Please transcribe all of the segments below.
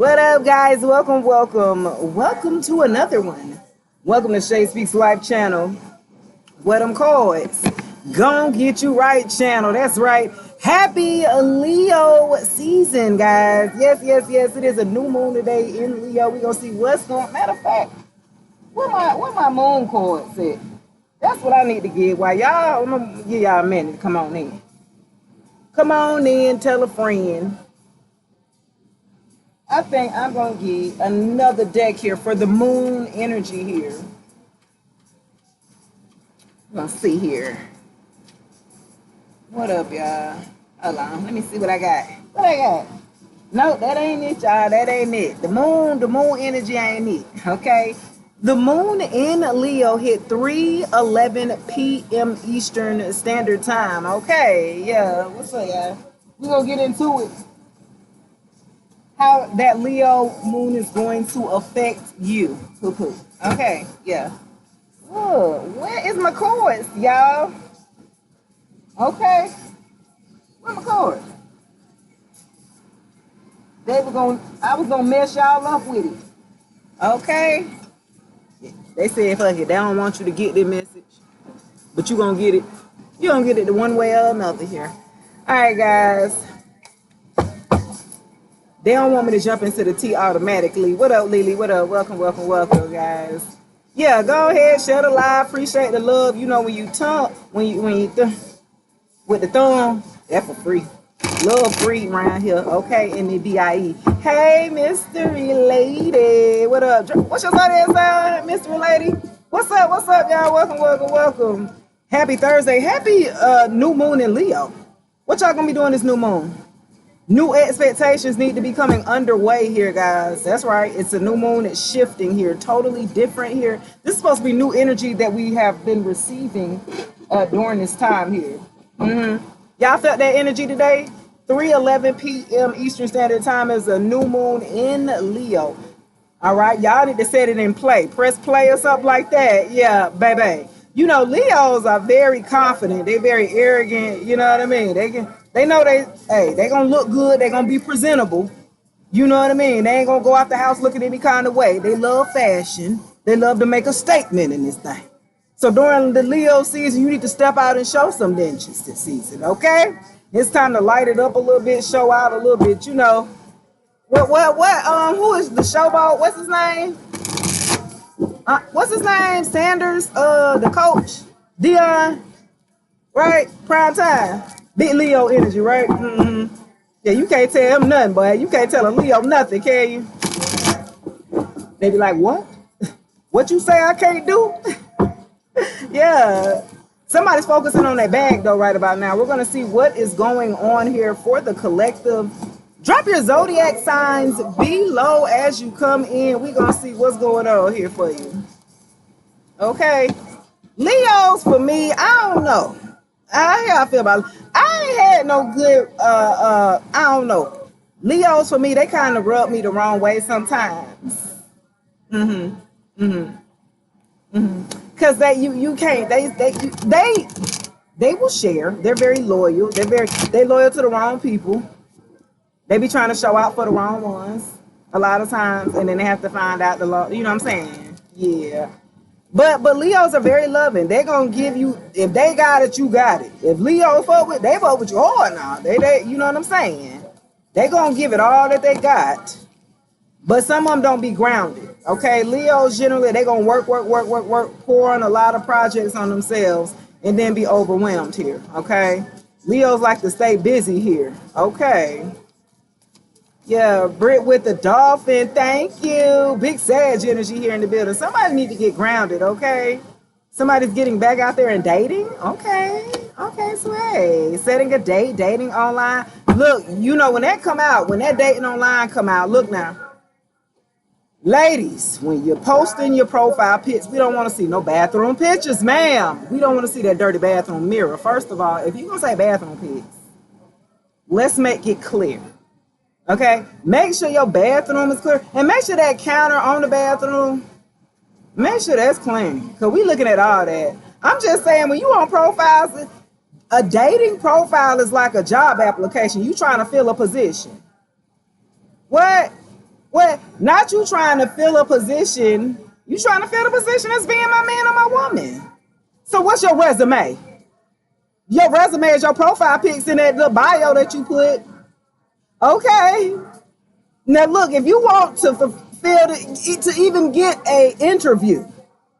What up, guys? Welcome to another one. Welcome to Shay Speaks Life channel. What I'm called. Gon' Get You Right channel. That's right. Happy Leo season, guys. Yes. It is a new moon today in Leo. We're gonna see what's going. Matter of fact, where my moon cards at? That's what I need to get. While y'all, I'm gonna give y'all a minute. Come on in. Come on in. Tell a friend. I think I'm going to get another deck here for the moon energy here. Let's see here. What up, y'all? Hold on. Let me see what I got. No, that ain't it, y'all. That ain't it. The moon energy ain't it. Okay? The moon in Leo hit 3:11 p.m. Eastern Standard Time. Okay, yeah. What's up, y'all? We're going to get into it. How that Leo moon is going to affect you. Okay, yeah. Oh, where is my cards, y'all? Okay. Where my cards? I was gonna mess y'all up with it. Okay. They said fuck it, they don't want you to get the message. But you gonna get it. You're gonna get it the one way or another here. Alright, guys. They don't want me to jump into the tea automatically. What up, Lily? What up? Welcome, guys. Yeah, go ahead, share the live. Appreciate the love. You know when you with the thumb, that's for free. Love free around here. Okay, in the DIE. Hey, mystery lady. What up? What's your zodiac sign, mystery lady? What's up, y'all? Welcome. Happy Thursday. Happy new moon in Leo. What y'all gonna be doing this new moon? New expectations need to be coming underway here, guys. That's right. It's a new moon. It's shifting here. Totally different here. This is supposed to be new energy that we have been receiving during this time here. Y'all felt that energy today? 3:11 p.m. Eastern Standard Time is a new moon in Leo. All right. Y'all need to set it in play. Press play or something like that. Yeah, baby. You know, Leos are very confident. They're very arrogant. You know what I mean? They know they gonna look good. They gonna be presentable. You know what I mean? They ain't gonna go out the house looking any kind of way. They love fashion. They love to make a statement in this thing. So during the Leo season, you need to step out and show some dentures this season, okay? It's time to light it up a little bit, show out a little bit, you know. Who is the showboat? What's his name? Sanders, the coach, Dion, right? Prime time. Big Leo energy, right? Yeah, you can't tell him nothing, boy. You can't tell a Leo nothing, can you? They be like, what? What you say I can't do? Yeah. Somebody's focusing on that bag, though, right about now. We're going to see what is going on here for the collective. Drop your zodiac signs below as you come in. We're going to see what's going on here for you. Okay. Leos, for me, I don't know. How I feel about it. I ain't had no good, I don't know. Leos, for me, they kind of rub me the wrong way sometimes. Because you can't, they will share. They're very loyal. They're loyal to the wrong people. They be trying to show out for the wrong ones a lot of times, and then they have to find out the law. You know what I'm saying? Yeah. But Leos are very loving. They're gonna give you, if they got it, you got it. If Leo fuck with you hard now. They you know what I'm saying? They gonna give it all that they got. But some of them don't be grounded. Okay, Leos generally they gonna work, pour on a lot of projects on themselves, and then be overwhelmed here. Okay, Leos like to stay busy here. Okay. Yeah, Britt with the dolphin. Thank you. Big Sag energy here in the building. Somebody need to get grounded, okay? Somebody's getting back out there and dating. Okay, so hey, setting a date, dating online. Look, you know when that dating online come out, look now. Ladies, when you're posting your profile pics, we don't want to see no bathroom pictures, ma'am. We don't want to see that dirty bathroom mirror. First of all, if you're going to say bathroom pics, let's make it clear. Okay, make sure your bathroom is clear, and make sure that counter on the bathroom, make sure that's clean, because we looking at all that. I'm just saying, when you on profiles, a dating profile is like a job application. You trying to fill a position. What? What? Not you trying to fill a position. You trying to fill the position as being my man or my woman. So what's your resume? Your resume is your profile pics in that little bio that you put. Okay. Now look, if you want to fulfill to even get a interview,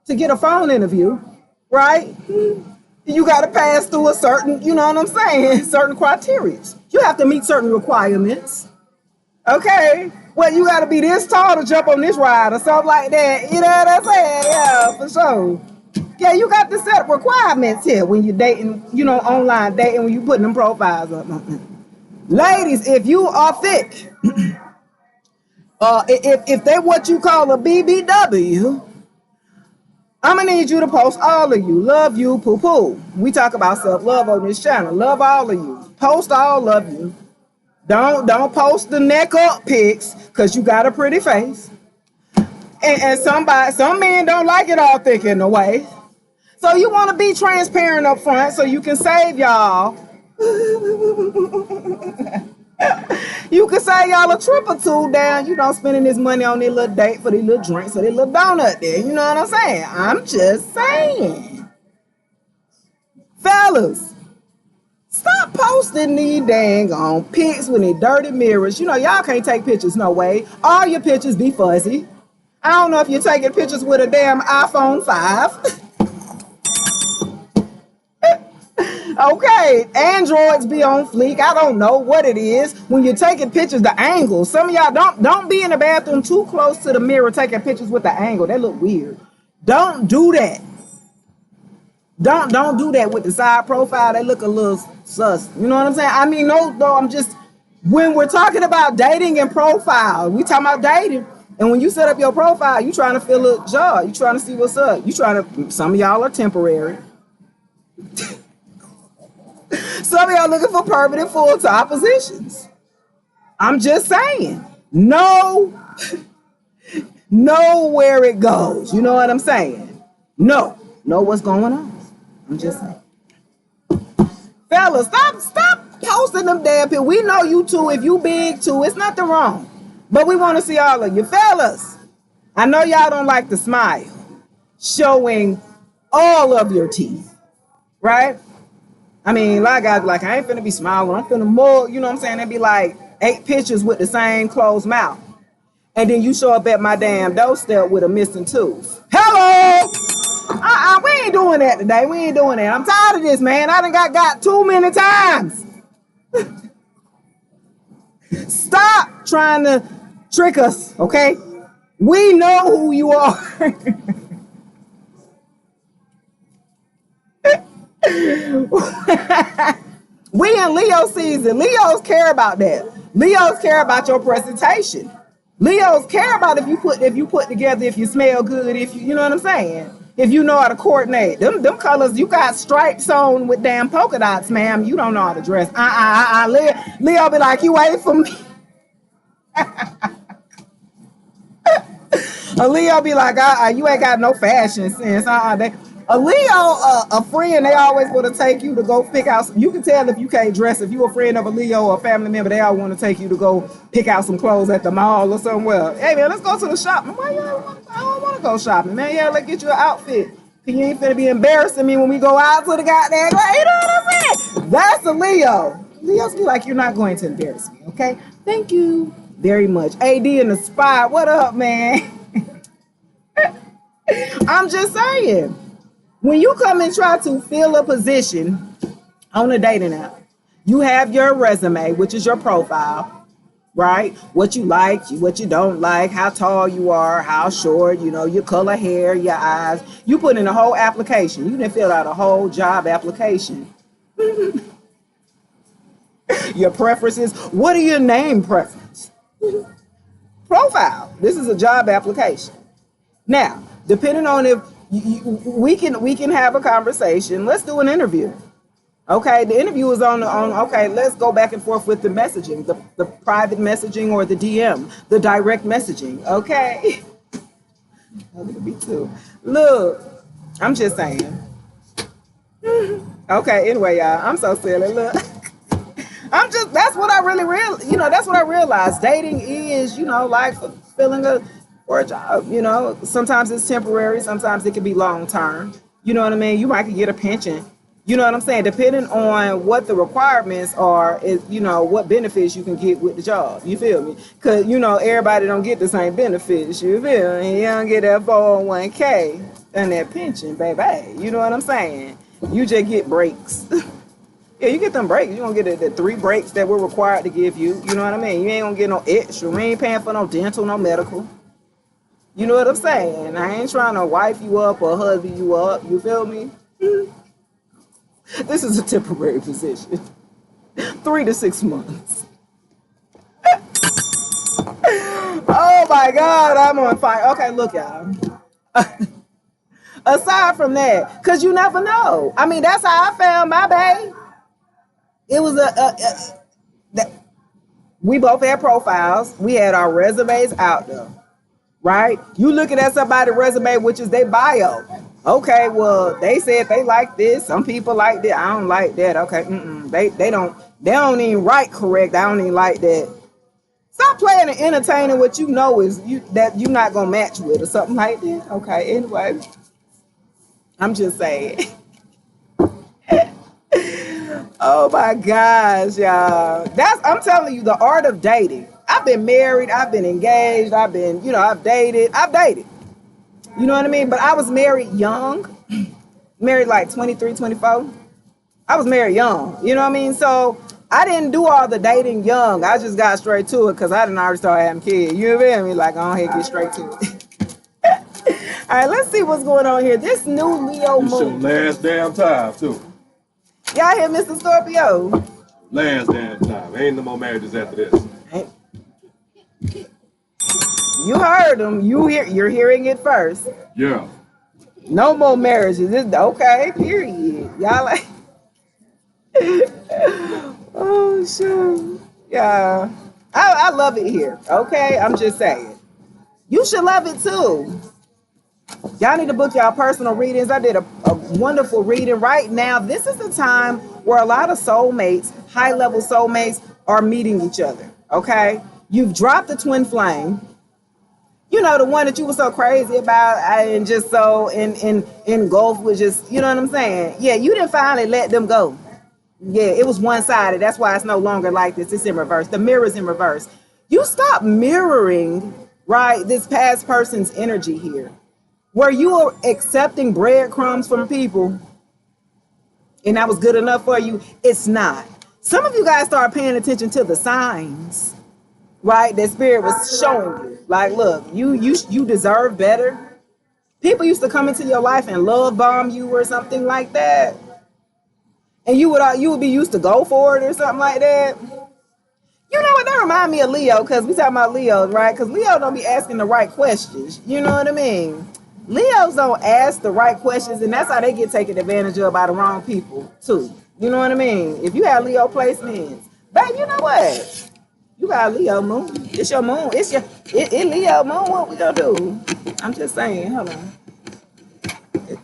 to get a phone interview, right? You got to pass through a certain, you know what I'm saying, certain criteria. You have to meet certain requirements. Okay. Well, you got to be this tall to jump on this ride or something like that. You know what I'm saying? Yeah, for sure. Yeah, you got to set requirements here when you're dating, you know, online dating, when you putting them profiles up. Ladies, if you are thick, if they what you call a BBW, I'm gonna need you to post all of you. Love you, poo poo. We talk about self-love on this channel. Love all of you. Post all of you. Don't post the neck up pics because you got a pretty face. And some men don't like it all thick in the way. So you want to be transparent up front so you can save y'all. You can save y'all a trip or two down, you know, spending this money on their little date for their little drinks or their little donut there. You know what I'm saying? I'm just saying. Fellas, stop posting these dang on pics with these dirty mirrors. You know, y'all can't take pictures no way. All your pictures be fuzzy. I don't know if you're taking pictures with a damn iPhone 5. Okay, Androids be on fleek. I don't know what it is. When you're taking pictures, the angle. Some of y'all don't be in the bathroom too close to the mirror taking pictures with the angle. That look weird. Don't do that. Don't do that with the side profile. They look a little sus. You know what I'm saying? I mean, no, though, I'm just, when we're talking about dating and profile, we talking about dating. And when you set up your profile, you trying to fill a job. You trying to see what's up. You trying to, some of y'all are temporary. Some of y'all looking for permanent full-time positions. I'm just saying. Know where it goes. You know what I'm saying? Know what's going on. I'm just saying. Fellas, stop posting them damn people. We know you too. If you big too, it's nothing wrong. But we want to see all of you. Fellas, I know y'all don't like to smile, showing all of your teeth, right? I mean, a lot of guys be like, I ain't finna be smiling. I'm finna more, you know what I'm saying? It'd be like 8 pictures with the same closed mouth. And then you show up at my damn doorstep with a missing tooth. Hello! We ain't doing that today. We ain't doing that. I'm tired of this, man. I done got too many times. Stop trying to trick us, okay? We know who you are. We in Leo season. Leos care about that. Leos care about your presentation. Leos care about if you put together, if you smell good, if you know what I'm saying. If you know how to coordinate. Them colors, you got stripes on with damn polka dots, ma'am. You don't know how to dress. Leo be like, you wait for me. Leo be like, you ain't got no fashion sense. A Leo, a friend, they always want to take you to go pick out. You can tell if you can't dress. If you a friend of a Leo or a family member, they all want to take you to go pick out some clothes at the mall or somewhere. Hey man, let's go to the shop. Why I don't want to go shopping, man. Yeah, let's get you an outfit. Cause you ain't finna be embarrassing me when we go out to the goddamn. You know what I'm saying? That's a Leo. Leos be like, you're not going to embarrass me, okay? Thank you very much. AD in the spot. What up, man? I'm just saying. When you come and try to fill a position on a dating app, you have your resume, which is your profile, right? What you like, what you don't like, how tall you are, how short, you know, your color hair, your eyes. You put in a whole application. You didn't fill out a whole job application. Your preferences. What are your name preference? Profile. This is a job application. Now, depending on if we can have a conversation. Let's do an interview. Okay, the interview is on okay, let's go back and forth with the messaging, the private messaging or the DM, the direct messaging. Okay. Me too. Look, I'm just saying. Okay, anyway, y'all, I'm so silly. Look. That's what I really that's what I realized. Dating is, like fulfilling for a job. Sometimes it's temporary, sometimes it can be long term. You know what I mean? You might could get a pension. You know what I'm saying? Depending on what the requirements are, is what benefits you can get with the job. You feel me? Because everybody don't get the same benefits. You feel me? You don't get that 401k and that pension, baby. You know what I'm saying? You just get breaks. Yeah, you get them breaks. You don't get the 3 breaks that we're required to give you. You know what I mean? You ain't gonna get no extra. We ain't paying for no dental, no medical. You know what I'm saying? I ain't trying to wife you up or husband you up. You feel me? This is a temporary position. 3 to 6 months. Oh my God, I'm on fire. Okay, look, y'all. Aside from that, because you never know. I mean, that's how I found my bae. It was we both had profiles. We had our resumes out there, right? You looking at somebody's resume, which is their bio. Okay, well, they said they like this. Some people like that. I don't like that. Okay, they don't even write correct. I don't even like that. Stop playing and entertaining what you know is that you're not gonna match with or something like that. Okay, anyway, I'm just saying. Oh my gosh, y'all. I'm telling you, the art of dating. I've been married, I've been engaged, I've dated. You know what I mean? But I was married young, married like 23, 24. I was married young, you know what I mean? So I didn't do all the dating young. I just got straight to it because I didn't already start having kids. You know what I mean? Like, I don't get straight to it. All right, let's see what's going on here. This new Leo moon. It's your last damn time, too. Y'all hear Mr. Scorpio? Last damn time. Ain't no more marriages after this. You heard him. You're hearing it first. Yeah. No more marriages. Okay, period. Y'all like... Oh, shoot. Yeah. I love it here. Okay, I'm just saying. You should love it, too. Y'all need to book y'all personal readings. I did a wonderful reading. Right now, this is the time where a lot of soulmates, high-level soulmates, are meeting each other, okay? You've dropped the twin flame. You know, the one that you were so crazy about and just so engulfed with just, you know what I'm saying? Yeah, you didn't finally let them go. Yeah, it was one-sided. That's why it's no longer like this. It's in reverse. The mirror's in reverse. You stop mirroring, right, this past person's energy here. Where you are accepting breadcrumbs from people and that was good enough for you, it's not. Some of you guys start paying attention to the signs, right? That spirit was showing you. Like, look, you deserve better. People used to come into your life and love bomb you or something like that. And you would be used to go for it or something like that. You know what? That remind me of Leo, because we talking about Leo, right? Because Leo don't be asking the right questions. You know what I mean? Leos don't ask the right questions, and that's how they get taken advantage of by the wrong people, too. You know what I mean? If you have Leo placements, babe, you know what? You got Leo moon. It's your moon. It's Leo moon. What we gonna do? I'm just saying. Hold on.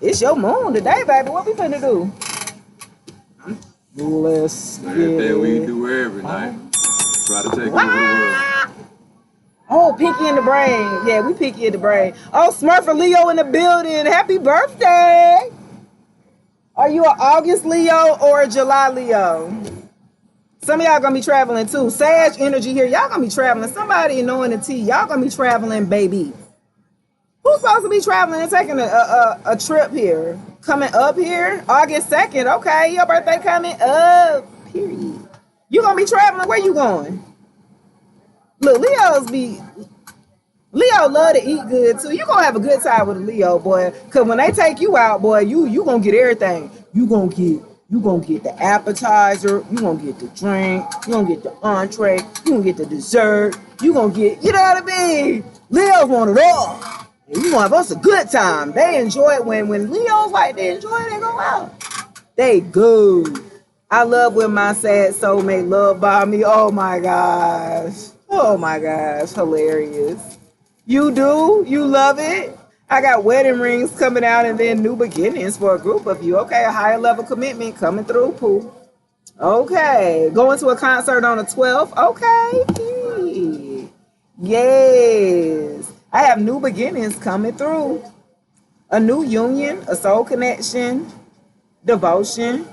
It's your moon today, baby. What we gonna do? Let's get everything we do every night. Try to take over the world. Oh, Pinky in the brain. Yeah, we Pinky in the brain. Oh, Smurf and Leo in the building. Happy birthday. Are you an August Leo or a July Leo? Some of y'all gonna be traveling too. Sag energy here. Y'all gonna be traveling. Somebody knowing the T. Y'all gonna be traveling, baby. Who's supposed to be traveling and taking a trip here? Coming up here? August 2nd. Okay, your birthday coming up. Period. You gonna be traveling? Where you going? Look, Leo love to eat good too. You gonna have a good time with a Leo, boy. Cause when they take you out, boy, you gonna get everything. You gonna get the appetizer. You gonna get the drink. You gonna get the entree. You gonna get the dessert. You gonna get, you know what I mean? Leos want it all. And you gonna have us a good time. They enjoy it when Leos like they enjoy it. They go out. They good. I love when my sad soulmate love by me. Oh my gosh. Oh my gosh, hilarious. You do? You love it? I got wedding rings coming out and then new beginnings for a group of you. Okay, a higher level commitment coming through, Pooh. Okay. Going to a concert on the 12th. Okay. Yes. I have new beginnings coming through. A new union, a soul connection, devotion.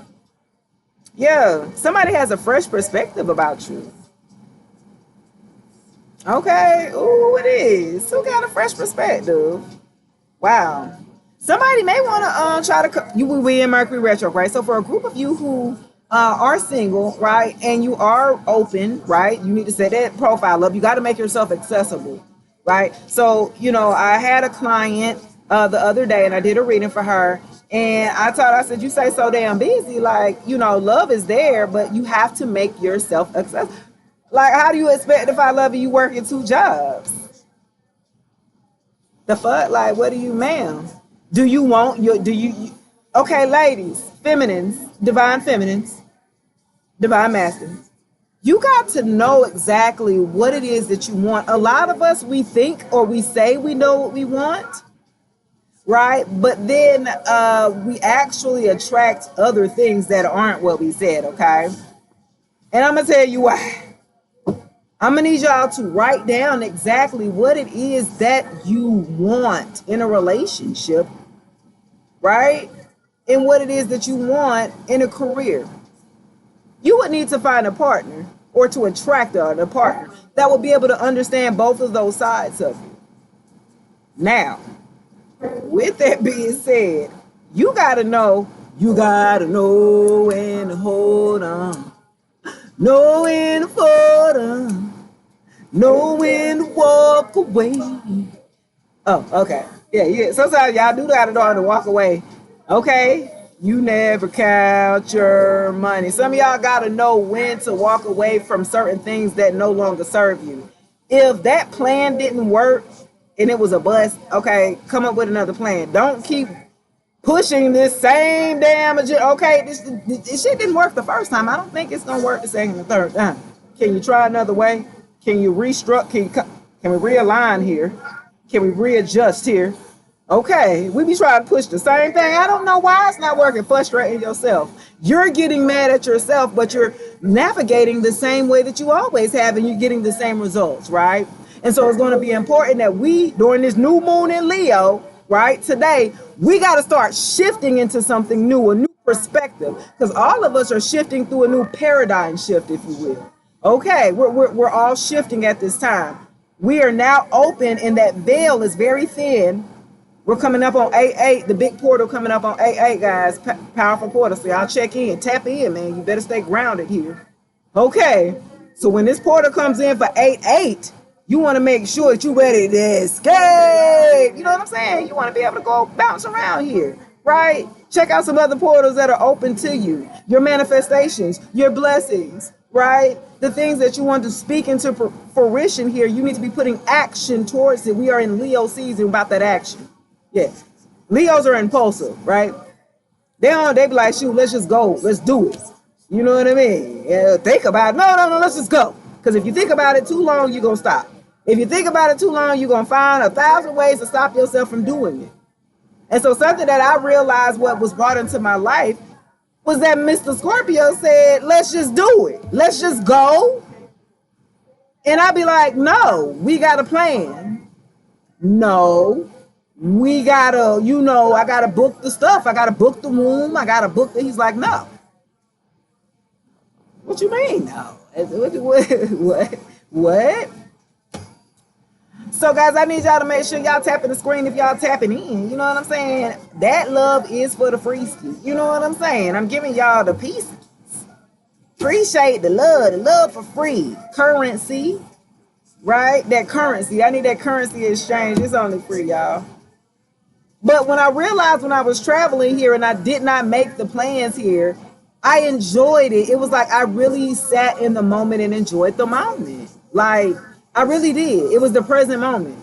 Yeah. Somebody has a fresh perspective about you. Okay. Ooh, it is. Who got a fresh perspective? Wow. Somebody may want to try to you. We in Mercury retrograde. So for a group of you who are single, right, and you are open, right, you need to set that profile up. You got to make yourself accessible, right? So I had a client the other day, and I did a reading for her, and I said, you say so damn busy, like love is there, but you have to make yourself accessible. Like, how do you expect if I love you, you working 2 jobs? The fuck? Like, what do you, ma'am? Do you want your, okay, ladies, feminines, divine masculines. You got to know exactly what it is that you want. A lot of us, we think or we say we know what we want, right? But then we actually attract other things that aren't what we said, okay? And I'm going to tell you why. I'm going to need y'all to write down exactly what it is that you want in a relationship, right? And what it is that you want in a career. You would need to find a partner or to attract a partner that will be able to understand both of those sides of you. Now, with that being said, you got to know when to hold on, know when to fold on. Know when to walk away. Oh, okay. Yeah. Sometimes y'all do gotta know how to walk away. Okay. You never count your money. Some of y'all gotta know when to walk away from certain things that no longer serve you. If that plan didn't work and it was a bust, okay, come up with another plan. Don't keep pushing this same damn agenda. Okay, this shit didn't work the first time. I don't think it's gonna work the second and third time. Can you try another way? Can you restructure? Can we realign here? Can we readjust here? Okay, we be trying to push the same thing. I don't know why it's not working. Frustrating yourself. You're getting mad at yourself, but you're navigating the same way that you always have, and you're getting the same results, right? And so it's going to be important that we, during this new moon in Leo, right, today, we got to start shifting into something new, a new perspective, because all of us are shifting through a new paradigm shift, if you will. Okay, we're all shifting at this time. We are now open, and that veil is very thin. We're coming up on 8-8, the big portal coming up on 8-8, guys. Powerful portal. So y'all check in, tap in, man. You better stay grounded here. Okay, so when this portal comes in for 8-8, you want to make sure that you're ready to escape. You know what I'm saying? You want to be able to go bounce around here, right? Check out some other portals that are open to you. Your manifestations, your blessings, right? The things that you want to speak into fruition here, you need to be putting action towards it. We are in Leo season about that action. Yes. Leos are impulsive, right? They be like, shoot, let's just go. Let's do it. You know what I mean? Yeah, think about it. No, let's just go. Because if you think about it too long, you're going to stop. If you think about it too long, you're going to find 1,000 ways to stop yourself from doing it. And so something that I realized what was brought into my life was that Mr. Scorpio said, let's just do it. Let's just go. And I'd be like, no, we got a plan. No, we gotta, I gotta book the stuff. I gotta book the room. I gotta book the, he's like, no. What you mean, no? What? So, guys, I need y'all to make sure y'all tapping the screen if y'all tapping in. You know what I'm saying? That love is for the freeski. You know what I'm saying? I'm giving y'all the pieces. Appreciate the love for free. Currency, right? That currency. I need that currency exchange. It's only free, y'all. But when I realized when I was traveling here and I did not make the plans here, I enjoyed it. It was like I really sat in the moment and enjoyed the moment. Like, I really did. It was the present moment.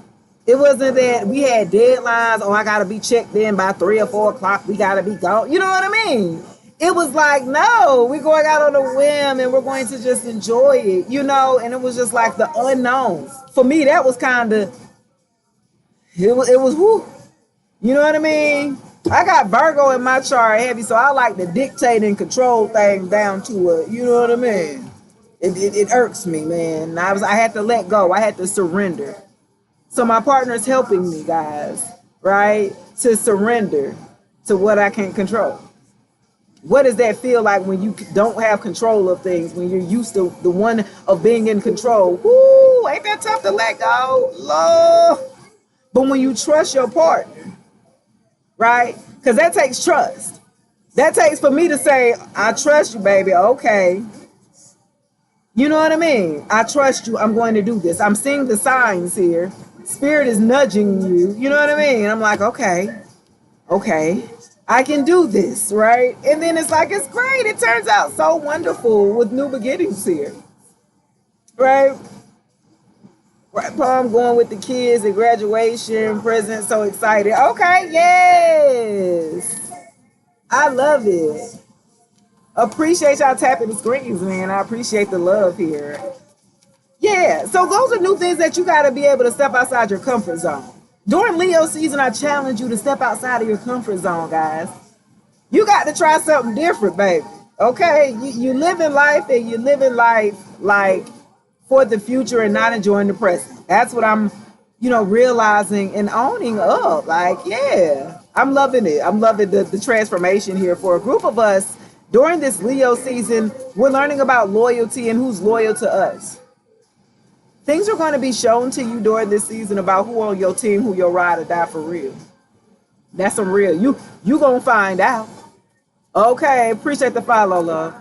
It wasn't that we had deadlines. Oh, I got to be checked in by 3 or 4 o'clock. We got to be gone. You know what I mean? It was like, no, we're going out on a whim and we're going to just enjoy it, and it was just like the unknown. For me, that was kind of, it was whoo. You know what I mean? I got Virgo in my chart heavy, so I like to dictate and control things down to a, you know what I mean? It irks me, man. I had to let go. I had to surrender. So my partner's helping me, guys, right? To surrender to what I can't control. What does that feel like when you don't have control of things, when you're used to the one of being in control? Woo, ain't that tough to let go? Lord. But when you trust your partner, right? Because that takes trust. That takes for me to say, I trust you, baby. Okay. You know what I mean? I trust you. I'm going to do this. I'm seeing the signs here. Spirit is nudging you. You know what I mean? I'm like, okay, I can do this, right? And then it's like, it's great. It turns out so wonderful with new beginnings here, right? Right, Palm going with the kids at graduation, present, so excited. Okay, yes. I love it. Appreciate y'all tapping the screens, man. I appreciate the love here. Yeah, so those are new things that you got to be able to step outside your comfort zone. During Leo season, I challenge you to step outside of your comfort zone, guys. You got to try something different, baby. Okay? You living life and you living life like for the future and not enjoying the present. That's what I'm, realizing and owning up. Like, yeah, I'm loving it. I'm loving the transformation here. For a group of us during this Leo season, we're learning about loyalty and who's loyal to us. Things are going to be shown to you during this season about who on your team, who your ride or die for real. That's some real. You going to find out. Okay, appreciate the follow, love.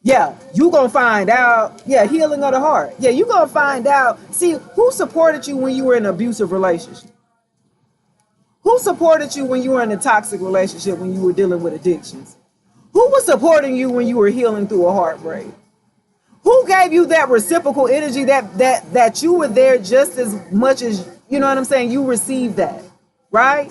Yeah, you gonna find out. Yeah, healing of the heart. Yeah, you gonna find out. See, who supported you when you were in an abusive relationship? Who supported you when you were in a toxic relationship, when you were dealing with addictions? Who was supporting you when you were healing through a heartbreak? Who gave you that reciprocal energy that you were there just as much as, you know what I'm saying, you received that, right?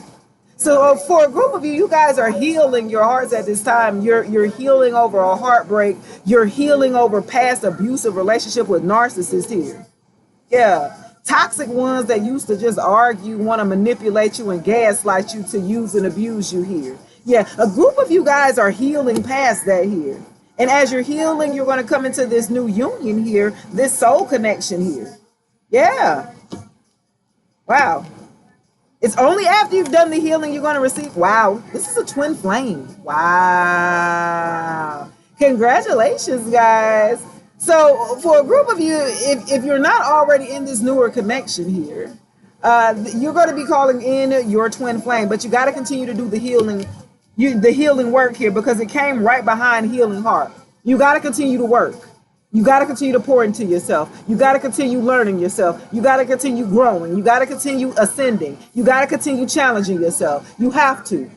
So for a group of you, you guys are healing your hearts at this time. You're healing over a heartbreak. You're healing over past abusive relationship with narcissists here. Yeah. Toxic ones that used to just argue, want to manipulate you and gaslight you to use and abuse you here. Yeah. A group of you guys are healing past that here. And as you're healing, you're going to come into this new union here, this soul connection here. Yeah. Wow. It's only after you've done the healing you're going to receive. Wow, this is a twin flame. Wow. Congratulations, guys. So for a group of you, if you're not already in this newer connection here, you're going to be calling in your twin flame, but you got to continue to do the healing work here because it came right behind healing heart. You got to continue to work. You got to continue to pour into yourself. You got to continue learning yourself. You got to continue growing. You got to continue ascending. You got to continue challenging yourself. You have to.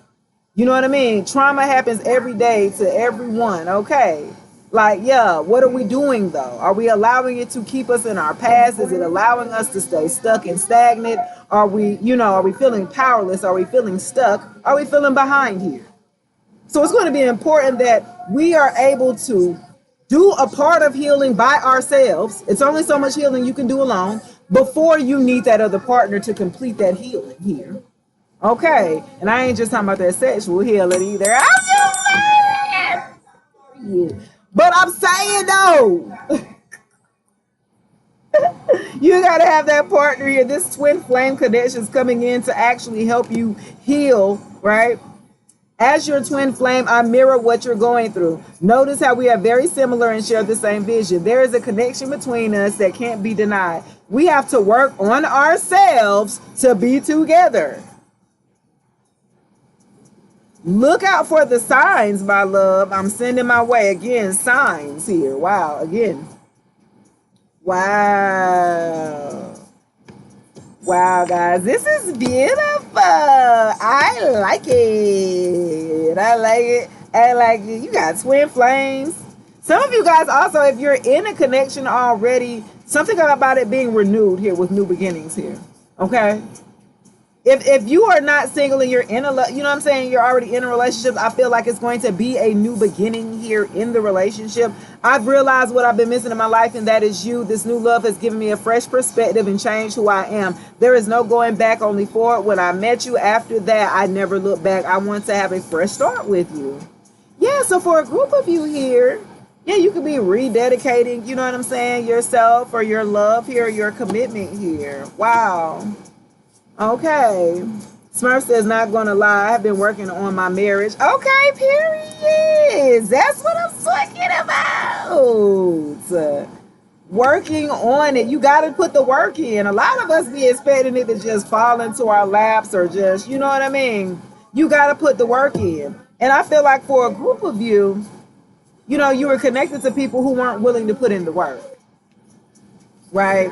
You know what I mean? Trauma happens every day to everyone, okay? Like, yeah, what are we doing though? Are we allowing it to keep us in our past? Is it allowing us to stay stuck and stagnant? Are we feeling powerless? Are we feeling stuck? Are we feeling behind here? So it's going to be important that we are able to do a part of healing by ourselves. It's only so much healing you can do alone before you need that other partner to complete that healing here. Okay. And I ain't just talking about that sexual healing either. I'm just saying. Yeah. But I'm saying though, you got to have that partner here. This twin flame connection is coming in to actually help you heal, right? As your twin flame, I mirror what you're going through. Notice how we are very similar and share the same vision. There is a connection between us that can't be denied. We have to work on ourselves to be together. Look out for the signs, my love. I'm sending my way. Again, signs here. Wow. Again. Wow. Wow, guys. This is beautiful. I like it. I like it. I like it. You got twin flames. Some of you guys also, if you're in a connection already, something about it being renewed here with new beginnings here. Okay? if you are not single and you're in a, you know what I'm saying, you're already in a relationship, I feel like it's going to be a new beginning here in the relationship. I've realized what I've been missing in my life, and that is you. This new love has given me a fresh perspective and changed who I am. There is no going back, only forward. When I met you, after that, I never looked back. I want to have a fresh start with you. Yeah, so for a group of you here, yeah, you could be rededicating, you know what I'm saying, yourself or your love here, your commitment here. Wow. Okay. Smurf says, not gonna lie, I've been working on my marriage. Okay, period. That's what I'm talking about. Working on it. You gotta put the work in. A lot of us be expecting it to just fall into our laps or just, you know what I mean? You gotta put the work in. And I feel like for a group of you, you know, you were connected to people who weren't willing to put in the work, right?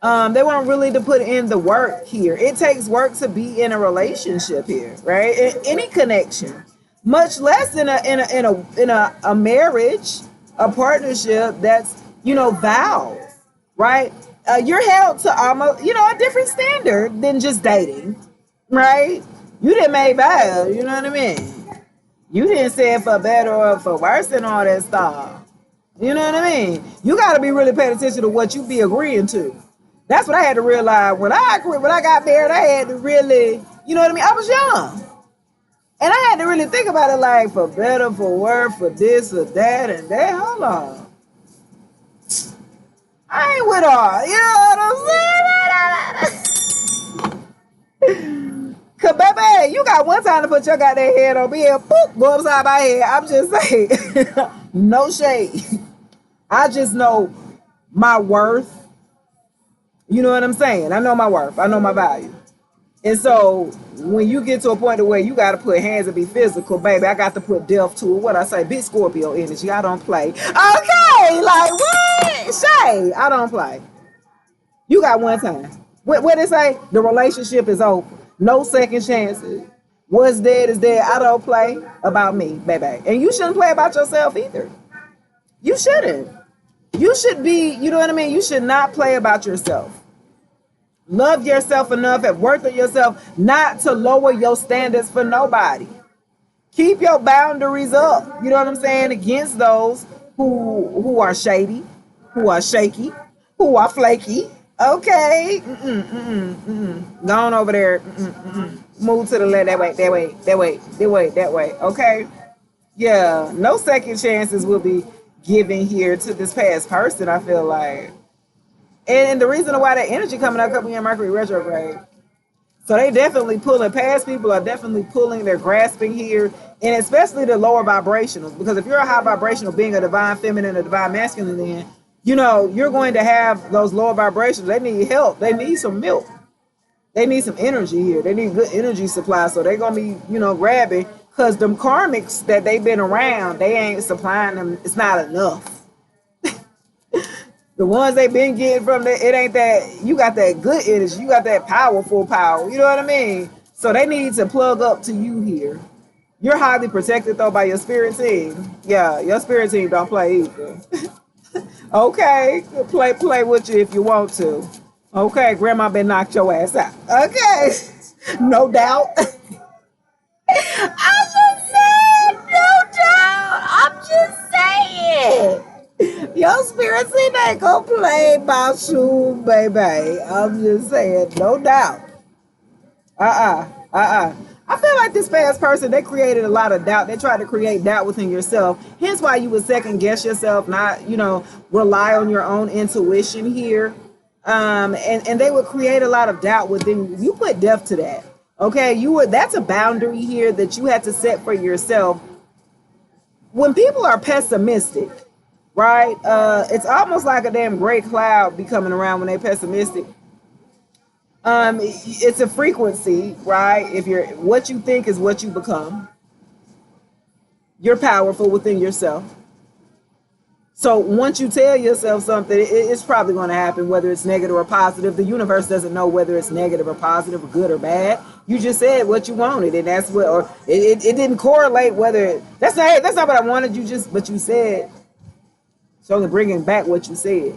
They weren't willing to put in the work here. It takes work to be in a relationship here, right? In any connection, much less in a marriage, a partnership that's, you know, vows, right? You're held to almost, you know, a different standard than just dating, right? You didn't make vows, you know what I mean? You didn't say it for better or for worse and all that stuff. You know what I mean? You got to be really paying attention to what you be agreeing to. That's what I had to realize when I got married. I had to really, you know what I mean? I was young, and I had to really think about it, like for better, for worse, for this or that and that. Hold on, I ain't with all. You know what I'm saying? Cause baby, you got one time to put your goddamn head on me and boop, go upside my head. I'm just saying, no shade. I just know my worth. You know what I'm saying? I know my worth. I know my value. And so when you get to a point where you got to put hands and be physical, baby, I got to put depth to it. What I say, big Scorpio energy. I don't play. Okay, like what? Shay, I don't play. You got one time. What they say? The relationship is over. No second chances. What's dead is dead. I don't play about me, baby. And you shouldn't play about yourself either. You shouldn't. You should be, you know what I mean? You should not play about yourself. Love yourself enough, have worked on yourself, not to lower your standards for nobody. Keep your boundaries up, you know what I'm saying, against those who are shady, who are shaky, who are flaky. Okay. Go on over there. Move to the left, that way. Okay. Yeah. No second chances will be given here to this past person, I feel like. And the reason why that energy coming up because we in Mercury retrograde. So they definitely pulling, past people are definitely pulling, they're grasping here, and especially the lower vibrationals. Because if you're a high vibrational being, a divine feminine, a divine masculine, then you know, you're going to have those lower vibrations. They need help. They need some milk. They need some energy here. They need good energy supply. So they're going to be, you know, grabbing because them karmics that they've been around, they ain't supplying them. It's not enough. The ones they've been getting from it ain't that, you got that good energy. You got that powerful power. You know what I mean? So they need to plug up to you here. You're highly protected though by your spirit team. Yeah, your spirit team don't play either. Okay, play with you if you want to. Okay, grandma been knocked your ass out. Okay, no doubt. I just said no doubt. I'm just saying. Your spirit team ain't gonna play about you, baby. I'm just saying, no doubt. I feel like this past person, they created a lot of doubt. They tried to create doubt within yourself. Hence why you would second guess yourself, not, you know, rely on your own intuition here. And they would create a lot of doubt within you. You put depth to that. Okay, that's a boundary here that you had to set for yourself. When people are pessimistic, right? It's almost like a damn gray cloud be coming around when they're pessimistic. It's a frequency, right? What you think is what you become. You're powerful within yourself. So once you tell yourself something, it's probably going to happen, whether it's negative or positive. The universe doesn't know whether it's negative or positive or good or bad. You just said what you wanted, and that's what, or it didn't correlate whether that's not what I wanted. But you said. So only bringing back what you said.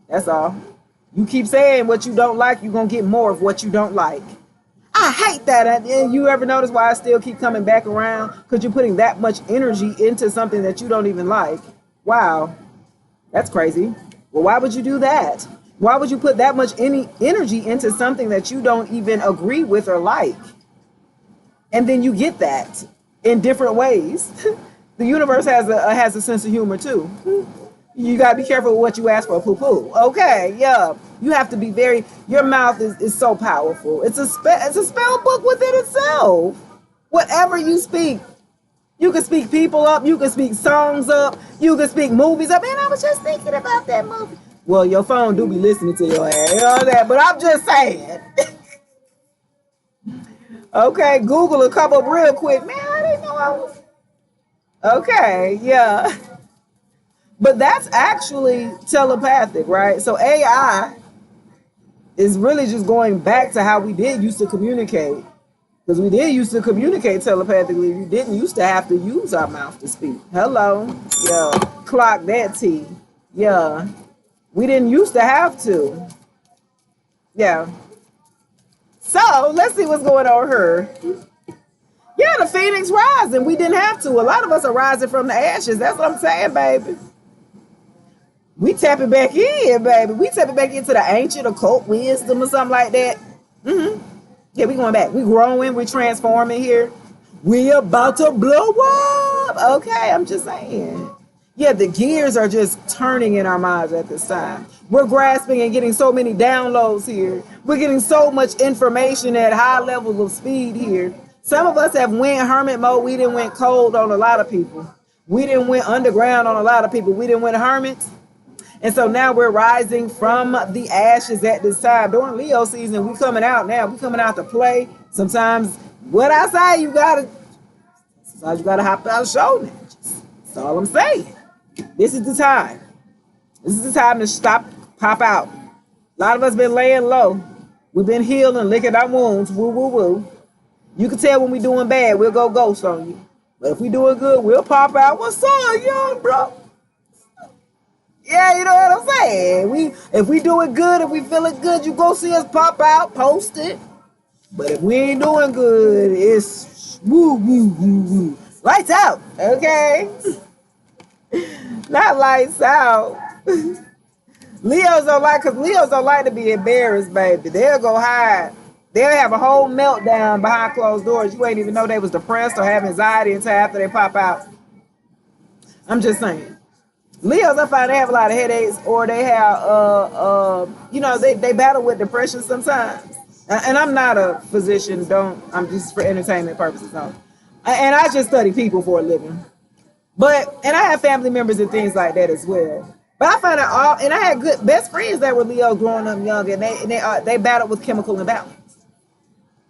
That's all. You keep saying what you don't like, you're going to get more of what you don't like. I hate that. And you ever notice why I still keep coming back around? Because you're putting that much energy into something that you don't even like. Wow, that's crazy. Well, why would you do that? Why would you put that much energy into something that you don't even agree with or like? And then you get that in different ways. The universe has a sense of humor too. You gotta be careful with what you ask for, poo-poo. Okay, yeah. You have to be very, your mouth is so powerful. It's a spell book within itself. Whatever you speak, you can speak people up, you can speak songs up, you can speak movies up. Man, I was just thinking about that movie. Well, your phone do be listening to your ass, you know that, but I'm just saying. Okay, Google a couple real quick. Man, I didn't know I was. Okay, yeah. But that's actually telepathic, right? So AI is really just going back to how we did used to communicate. Because we did used to communicate telepathically. We didn't used to have to use our mouth to speak. Hello. Yeah. Clock that T. Yeah. We didn't used to have to. Yeah. So let's see what's going on here. Yeah, the phoenix rising. We didn't have to. A lot of us are rising from the ashes. That's what I'm saying, baby. We tap it back in, baby. We tap it back into the ancient occult wisdom or something like that. Yeah, we going back. We growing. We transforming here. We about to blow up. Okay, I'm just saying. Yeah, the gears are just turning in our minds at this time. We're grasping and getting so many downloads here. We're getting so much information at high levels of speed here. Some of us have went hermit mode. We didn't went cold on a lot of people. We didn't went underground on a lot of people. We didn't went hermits. And so now we're rising from the ashes at this time. During Leo season, we coming out now. We coming out to play. Sometimes what I say, sometimes you gotta hop out of show ninjas. That's all I'm saying. This is the time. This is the time to stop, pop out. A lot of us been laying low. We've been healing, licking our wounds. Woo, woo, woo. You can tell when we doing bad, we'll go ghost on you. But if we doing good, we'll pop out. What's up, young bro? Yeah, you know what I'm saying? If we doing good, if we feeling good, you go see us pop out, post it. But if we ain't doing good, it's woo, woo, woo, woo. Lights out, okay? Not lights out. Leos don't like to be embarrassed, baby. They'll go hide. They'll have a whole meltdown behind closed doors. You ain't even know they was depressed or have anxiety until after they pop out. I'm just saying. Leos, I find they have a lot of headaches, or they have, they battle with depression sometimes. And I'm not a physician. I'm just for entertainment purposes. No. And I just study people for a living. And I have family members and things like that as well. But I find out and I had good best friends that were Leo growing up young, and they battled with chemical imbalance.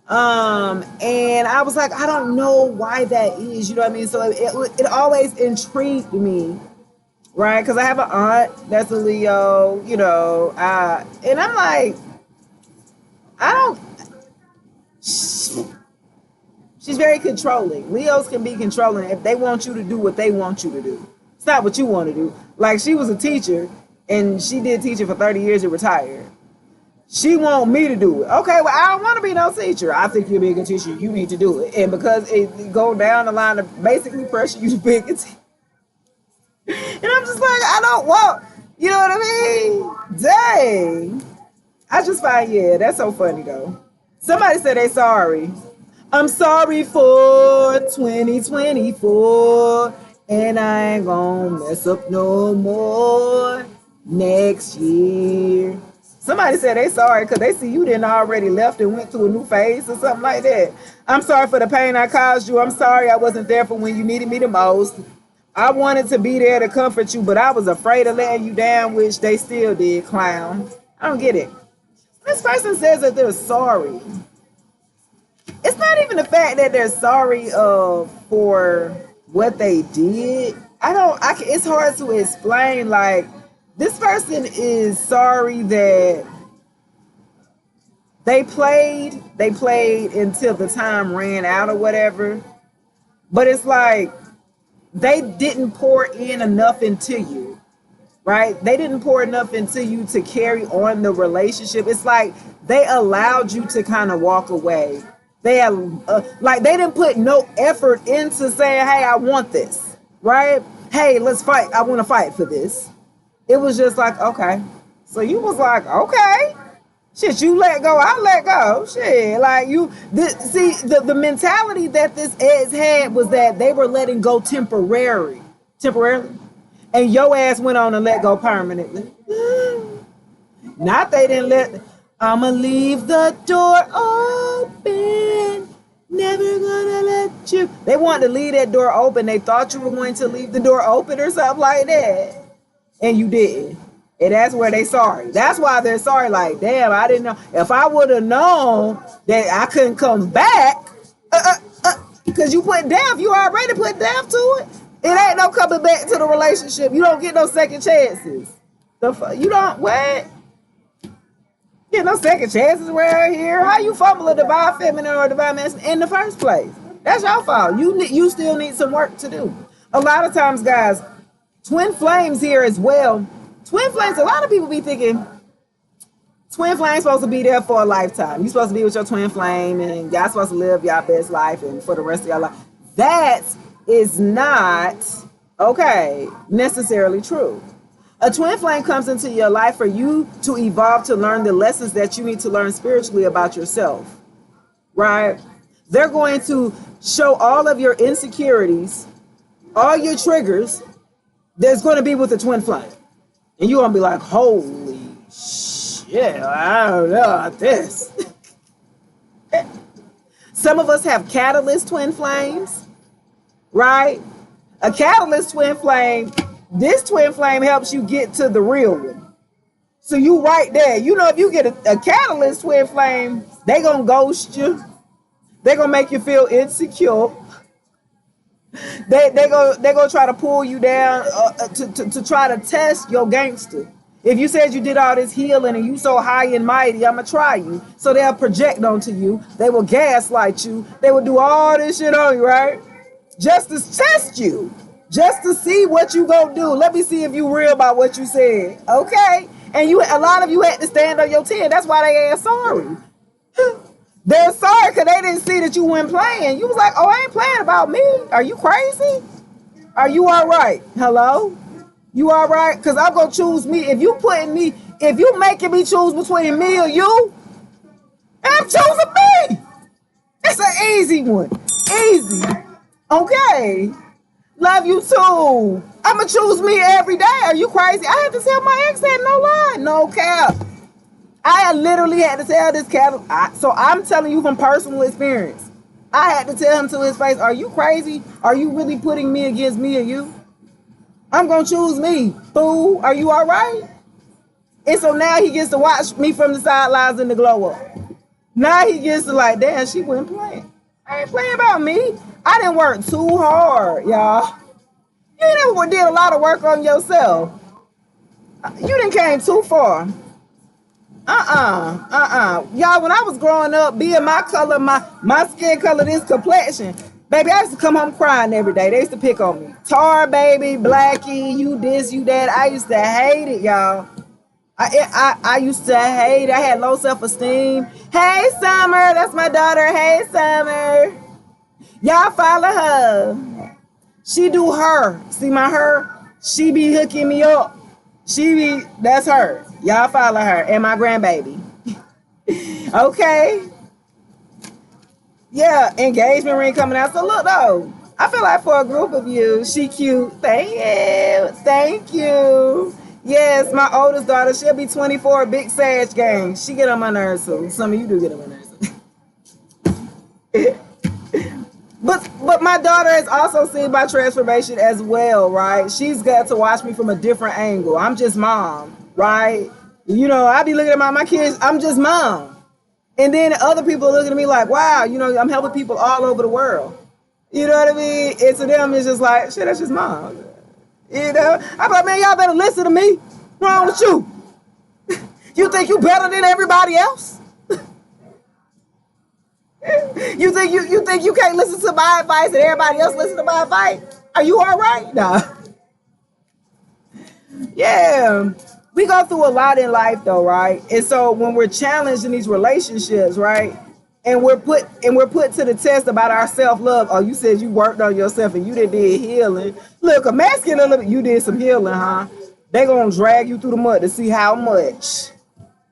And I was like, I don't know why that is, you know what I mean? So it always intrigued me, right? Because I have an aunt that's a Leo, and I'm like, she's very controlling. Leos can be controlling if they want you to do what they want you to do. It's not what you want to do. Like, she was a teacher, and she did teaching for 30 years and retired. She want me to do it. Okay, well, I don't want to be no teacher. I think you'll be a good teacher. You need to do it. And because it go down the line of basically pressure you to be a good teacher. And I'm just like, I don't want, you know what I mean? Dang. I just find, that's so funny, though. Somebody said they sorry. I'm sorry for 2024. And I ain't gonna mess up no more next year. Somebody said they sorry because they see you didn't already left and went to a new phase or something like that. I'm sorry for the pain I caused you. I'm sorry I wasn't there for when you needed me the most. I wanted to be there to comfort you, but I was afraid of letting you down, which they still did, clown. I don't get it. This person says that they're sorry. It's not even the fact that they're sorry for what they did. It's hard to explain. Like, this person is sorry that they played until the time ran out or whatever. But it's like they didn't pour in enough into you, right? They didn't pour enough into you to carry on the relationship. It's like they allowed you to kind of walk away. They had like they didn't put no effort into saying, "Hey, I want this," right? Hey, let's fight. I want to fight for this. It was just like, okay. So you was like, okay, shit, you let go, I let go. Shit, like see, the mentality that this ex had was that they were letting go temporarily, and your ass went on and let go permanently. Not they didn't let. I'ma leave the door open. Never gonna let you. They wanted to leave that door open. They thought you were going to leave the door open or something like that, and you didn't. And that's where they sorry. That's why they're sorry. Like, damn, I didn't know. If I would have known that I couldn't come back, because you put death, you already put death to it. It ain't no coming back to the relationship. You don't get no second chances. You don't, what? Get no second chances around here. How you fumble a divine feminine or divine masculine in the first place? That's your fault. You still need some work to do. A lot of times, guys, twin flames here as well. Twin flames, a lot of people be thinking twin flames supposed to be there for a lifetime. You're supposed to be with your twin flame and y'all supposed to live your best life and for the rest of your life. That is not, okay, necessarily true. A twin flame comes into your life for you to evolve, to learn the lessons that you need to learn spiritually about yourself, right? They're going to show all of your insecurities, all your triggers, there's going to be with a twin flame. And you're going to be like, holy shit, I don't know about this. Some of us have catalyst twin flames, right? A catalyst twin flame, this twin flame helps you get to the real one. So you right there. You know, if you get a catalyst twin flame, they going to ghost you. They're going to make you feel insecure. They go try to pull you down to try to test your gangster. If you said you did all this healing and you so high and mighty, I'm going to try you. So they'll project onto you. They will gaslight you. They will do all this shit on you, right? Just to test you. Just to see what you gonna do. Let me see if you real about what you said. Okay? And a lot of you had to stand on your 10. That's why they ain't sorry. They're sorry because they didn't see that you weren't playing. You was like, oh, I ain't playing about me. Are you crazy? Are you all right? Hello? You all right? Because I'm going to choose me. If you making me choose between me or you, I'm choosing me. It's an easy one. Easy. Okay. Love you too. I'm going to choose me every day. Are you crazy? I had to tell my ex that, no lie. No cap. I literally had to tell this cat. So I'm telling you from personal experience. I had to tell him to his face, are you crazy? Are you really putting me against me or you? I'm going to choose me. Fool, are you all right? And so now he gets to watch me from the sidelines in the glow up. Now he gets to like, damn, she wasn't playing. I ain't playing about me. I didn't work too hard, y'all. You never did a lot of work on yourself. You didn't came too far. Y'all, when I was growing up, being my color, my skin color, this complexion, baby, I used to come home crying every day. They used to pick on me. Tar, baby, blackie, you this, you that. I used to hate it, y'all. I used to hate it. I had low self-esteem. Hey, Summer, that's my daughter. Hey, Summer. Y'all follow her. She do her. See my her? She be hooking me up. That's her. Y'all follow her. And my grandbaby. Okay. Yeah, engagement ring coming out. So look though, I feel like for a group of you, she cute. Thank you. Thank you. Yes, my oldest daughter, she'll be 24, big Sag gang. She get on my nerves too. Some of you do get on my nerves. But my daughter has also seen my transformation as well, right? She's got to watch me from a different angle. I'm just mom, right? You know, I be looking at my kids, I'm just mom. And then other people are looking at me like, wow, you know, I'm helping people all over the world. You know what I mean? And to them, it's just like, shit, that's just mom. You know? I'm like, man, y'all better listen to me. What's wrong with you? You think you better than everybody else? You think you can't listen to my advice and everybody else listen to my advice? Are you all right? Nah. Yeah. We go through a lot in life though, right? And so when we're challenged in these relationships, right? And we're put to the test about our self-love. Oh, you said you worked on yourself and you did healing. Look, a masculine, you did some healing, huh? They gonna drag you through the mud to see how much.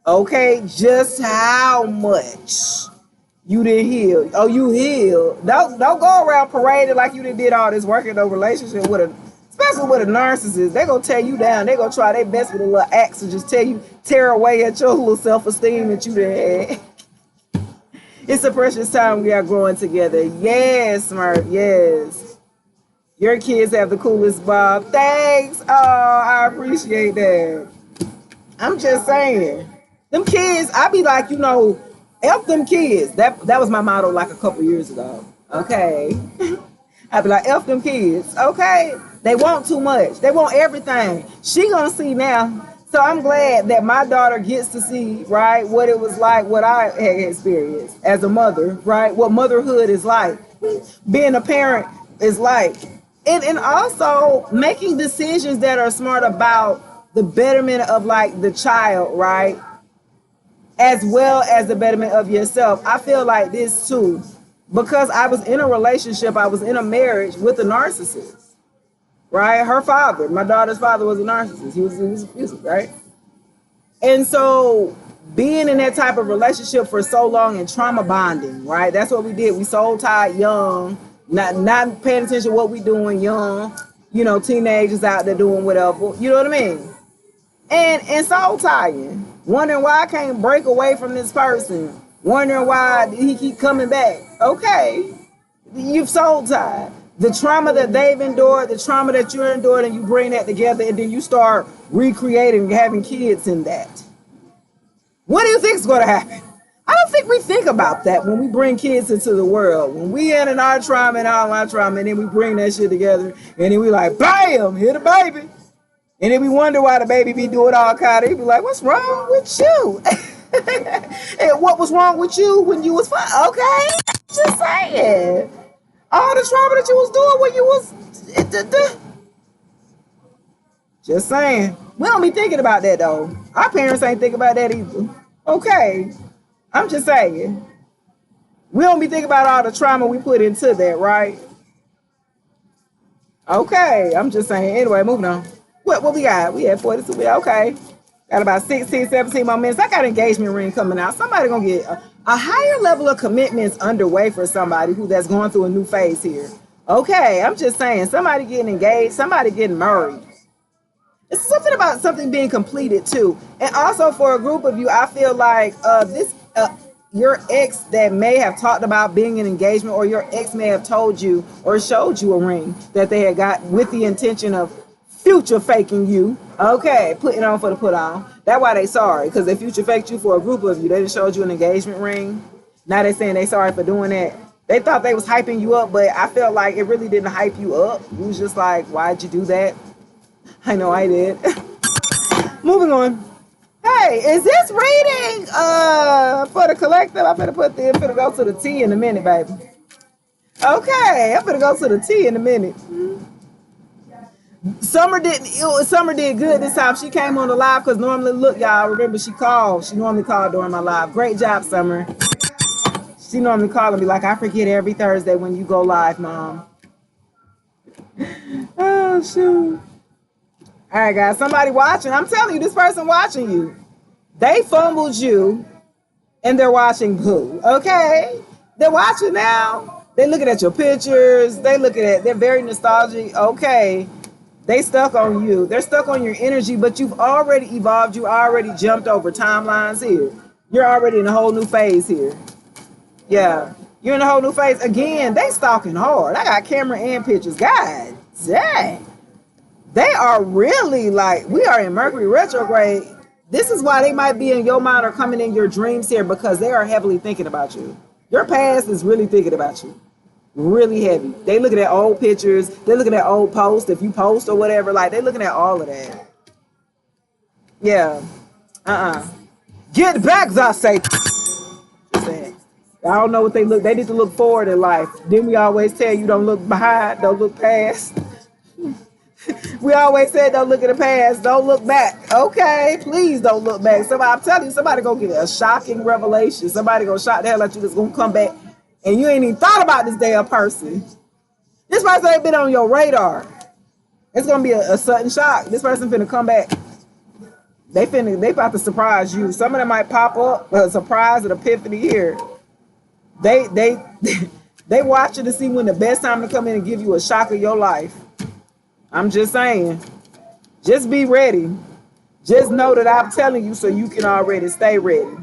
Okay, just how much you did heal. Oh, you healed. Don't go around parading like you did all this work in no relationship with especially with a narcissist. They gonna tear you down. They gonna try their best with a little axe and just tear away at your little self-esteem that you done had. It's a precious time we are growing together. Yes, Smurf, yes. Your kids have the coolest Bob. Thanks. Oh, I appreciate that. I'm just saying. Them kids, I be like, F them kids. That was my motto like a couple years ago. Okay. I be like, F them kids. Okay. They want too much. They want everything. She gonna see now. So I'm glad that my daughter gets to see, right, what it was like, what I had experienced as a mother, right, what motherhood is like, being a parent is like, and also making decisions that are smart about the betterment of like the child, right, as well as the betterment of yourself. I feel like this too, because I was in a relationship, I was in a marriage with a narcissist. Right, her father, my daughter's father, was a narcissist. He was abusive, right? And so, being in that type of relationship for so long and trauma bonding, right? That's what we did. We soul tied young, not paying attention to what we doing young. Teenagers out there doing whatever. You know what I mean? And soul tying, wondering why I can't break away from this person, wondering why he keep coming back. Okay, you've soul tied. The trauma that they've endured, the trauma that you're endured, and you bring that together, and then you start recreating, having kids in that. What do you think is going to happen? I don't think we think about that when we bring kids into the world. When we end in our trauma and all our trauma, and then we bring that shit together, and then we like, bam, hit a baby. And then we wonder why the baby be doing all kind of, he be like, what's wrong with you? And what was wrong with you when you was fine? Okay, just saying. All the trauma that you was doing when you was... Just saying. We don't be thinking about that, though. Our parents ain't thinking about that either. Okay. I'm just saying. We don't be thinking about all the trauma we put into that, right? Okay. I'm just saying. Anyway, moving on. What we got? We had 42. Okay. Got about 16, 17 more minutes. I got an engagement ring coming out. Somebody gonna get a higher level of commitments underway for somebody that's going through a new phase here. Okay, I'm just saying, somebody getting engaged, somebody getting married. It's something about something being completed too. And also for a group of you, I feel like your ex that may have talked about being an engagement, or your ex may have told you or showed you a ring that they had got with the intention of future faking you. Okay, putting on for the put on. That's why they sorry, because they future faked you for a group of you. They just showed you an engagement ring. Now they saying they sorry for doing that. They thought they was hyping you up, but I felt like it really didn't hype you up. You was just like, why'd you do that? I know I did. Moving on. Hey, is this reading for the collective? I'm gonna go to the T in a minute, baby. Okay, I'm gonna go to the T in a minute. Summer did good this time. She came on the live because normally, look, y'all, remember she normally called during my live. Great job, Summer. She normally calling me like, I forget every Thursday when you go live, Mom. Oh, shoot. All right, guys, somebody watching. I'm telling you, this person watching you. They fumbled you, and they're watching Boo, okay? They're watching now. They're looking at your pictures. They're very nostalgic, okay? They stuck on you. They're stuck on your energy, but you've already evolved. You already jumped over timelines here. You're already in a whole new phase here. Yeah, you're in a whole new phase. Again, they stalking hard. I got camera and pictures. God dang. They are really like, we are in Mercury retrograde. This is why they might be in your mind or coming in your dreams here, because they are heavily thinking about you. Your past is really thinking about you. Really heavy. They looking at old pictures. They looking at old posts. If you post or whatever, like they looking at all of that. Yeah. Get back, I say. I don't know what they look. They need to look forward in life. Then we always tell you don't look behind, don't look past. We always said don't look at the past, don't look back. Okay, please don't look back. Somebody, I'm telling you, somebody gonna get a shocking revelation. Somebody gonna shock the hell out you that's gonna come back and you ain't even thought about this damn person. This person ain't been on your radar. It's gonna be a sudden shock. This person finna come back. They about to surprise you. Some of them might pop up, a surprise, an epiphany here. They they watching to see when the best time to come in and give you a shock of your life. I'm just saying. Just be ready. Just know that I'm telling you so you can already stay ready.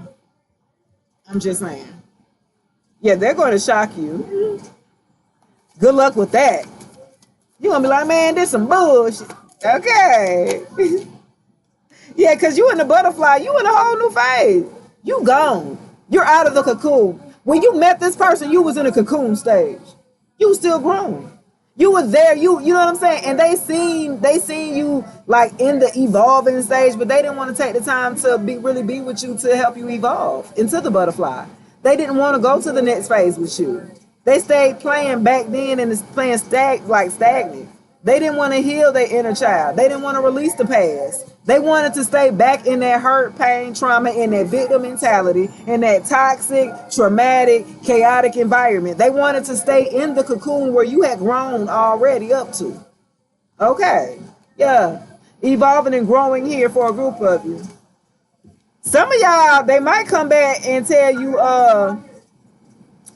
I'm just saying. Yeah, they're going to shock you. Good luck with that. You're going to be like, man, this some bullshit. Okay. Yeah, because you in the butterfly. You in a whole new phase. You gone. You're out of the cocoon. When you met this person, you was in a cocoon stage. You was still growing. You were there, you know what I'm saying? And they seen you like in the evolving stage, but they didn't want to take the time to really be with you to help you evolve into the butterfly. They didn't want to go to the next phase with you. They stayed playing back then and playing stagnant. They didn't want to heal their inner child. They didn't want to release the past. They wanted to stay back in that hurt, pain, trauma, in that victim mentality, in that toxic, traumatic, chaotic environment. They wanted to stay in the cocoon where you had grown already up to. Okay. Yeah. Evolving and growing here for a group of you. Some of y'all, they might come back and tell you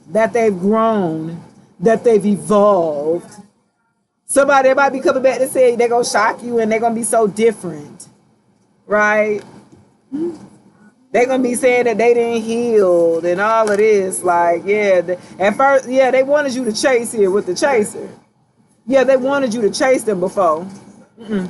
that they've grown, that they've evolved. Somebody might be coming back to say they're going to shock you and they're going to be so different. Right? They're going to be saying that they didn't heal and all of this. Like, yeah, at first, yeah, they wanted you to chase here with the chaser. Yeah, they wanted you to chase them before. And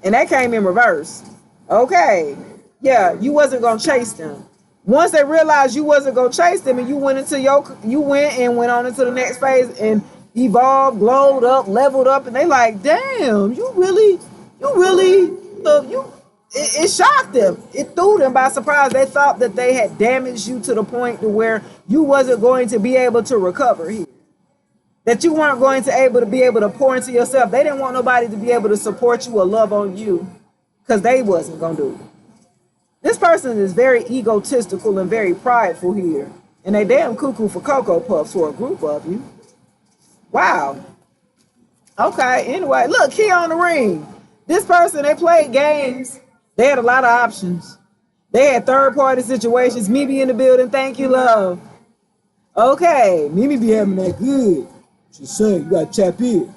that came in reverse. Okay. Yeah, you wasn't going to chase them. Once they realized you wasn't going to chase them and you went on into the next phase and evolved, glowed up, leveled up, and they like, damn, it shocked them. It threw them by surprise. They thought that they had damaged you to the point to where you wasn't going to be able to recover here. That you weren't going to be able to pour into yourself. They didn't want nobody to be able to support you or love on you because they wasn't going to do it. This person is very egotistical and very prideful here. And they damn cuckoo for Cocoa Puffs for a group of you. Wow. Okay, anyway, look, key on the ring. This person, they played games. They had a lot of options. They had third-party situations. Mimi in the building, thank you, love. Okay, Mimi be having that good. She's saying you gotta tap in.